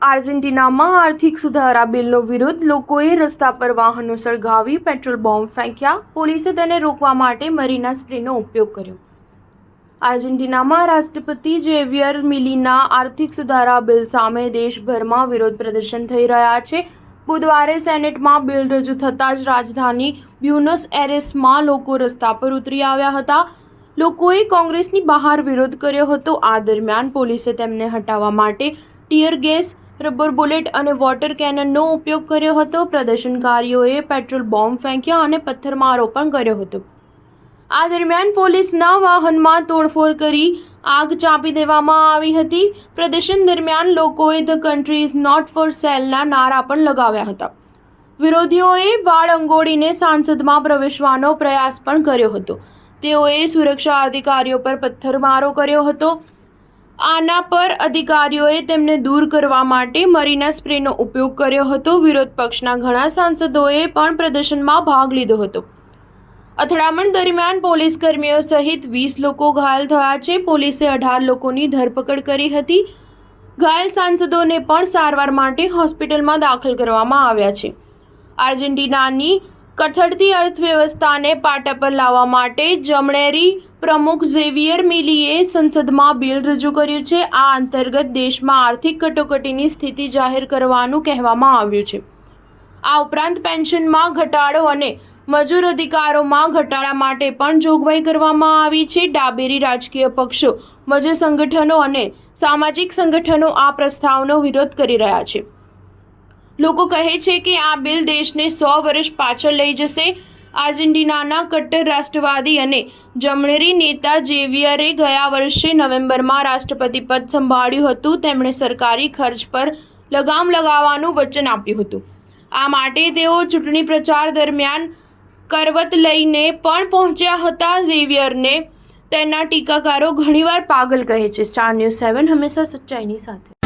આર્જેન્ટિનામાં આર્થિક સુધારા બિલનો વિરોધ. લોકોએ રસ્તા પર વાહનો સળગાવી પેટ્રોલ બોમ્બ ફેંક્યા. પોલીસે તેને રોકવા માટે મરીના સ્પ્રેનો ઉપયોગ કર્યો. આર્જેન્ટિનામાં રાષ્ટ્રપતિ ઝેવિયર મિલીના આર્થિક સુધારા બિલ સામે દેશભરમાં વિરોધ પ્રદર્શન થઈ રહ્યા છે. બુધવારે સેનેટમાં બિલ રજૂ થતાં જ રાજધાની બ્યુનસ એરેસમાં લોકો રસ્તા પર ઉતરી આવ્યા હતા. લોકોએ કોંગ્રેસની બહાર વિરોધ કર્યો હતો. આ દરમિયાન પોલીસે તેમને હટાવવા માટે ટીયર ગેસ, રબર બુલેટ અને વોટર કેનનનો ઉપયોગ કર્યો હતો. પ્રદર્શનકારીઓએ પેટ્રોલ બોમ્બ ફેંક્યા અને પથ્થરમારો પણ કર્યો હતો. આ દરમિયાન પોલીસના વાહનમાં તોડફોડ કરી આગ ચાંપી દેવામાં આવી હતી. પ્રદર્શન દરમિયાન લોકોએ "the country is not for સેલના નારા પણ લગાવ્યા હતા. વિરોધીઓએ વાળ અંગોળીને સાંસદમાં પ્રવેશવાનો પ્રયાસ પણ કર્યો હતો. તેઓએ સુરક્ષા અધિકારીઓ પર પથ્થરમારો કર્યો હતો. આના પર અધિકારીઓએ તેમને દૂર કરવા માટે મરીના સ્પ્રેનો ઉપયોગ કર્યો હતો. વિરોધ પક્ષના ઘણા સાંસદોએ પણ પ્રદર્શનમાં ભાગ લીધો હતો. અથડામણ દરમિયાન પોલીસ કર્મીઓ સહિત 20 લોકો ઘાયલ થયા છે. પોલીસે 18 લોકોની ધરપકડ કરી હતી. ઘાયલ સાંસદોને પણ સારવાર માટે હોસ્પિટલમાં દાખલ કરવામાં આવ્યા છે. આર્જેન્ટિનાની કથળતી અર્થવ્યવસ્થાને પાટા પર લાવવા માટે જમણેરી પ્રમુખ ઝેવિયર મિલીએ સંસદમાં બિલ રજૂ કર્યું છે. આ અંતર્ગત દેશમાં આર્થિક કટોકટીની સ્થિતિ જાહેર કરવાનું કહેવામાં આવ્યું છે. આ ઉપરાંત પેન્શનમાં ઘટાડો અને મજૂર અધિકારોમાં ઘટાડા માટે પણ જોગવાઈ કરવામાં આવી છે. ડાબેરી રાજકીય પક્ષો, મજૂર સંગઠનો અને સામાજિક સંગઠનો આ પ્રસ્તાવનો વિરોધ કરી રહ્યા છે. લોકો કહે છે કે આ બિલ દેશને 100 વર્ષ પાછળ લઈ જશે. આર્જેન્ટિનાના કટ્ટર રાષ્ટ્રવાદી અને જમણેરી નેતા ઝેવિયરે ગયા વર્ષે નવેમ્બરમાં રાષ્ટ્રપતિ પદ સંભાળ્યું હતું. તેમણે સરકારી ખર્ચ પર લગામ લગાવવાનું વચન આપ્યું હતું. આ માટે તેઓ ચૂંટણી પ્રચાર દરમિયાન કરવત લઈને પણ પહોંચ્યા હતા. ઝેવિયરને તેના ટીકાકારો ઘણીવાર પાગલ કહે છે. સ્ટાર ન્યૂઝ 7 હંમેશા સચ્ચાઈની સાથે.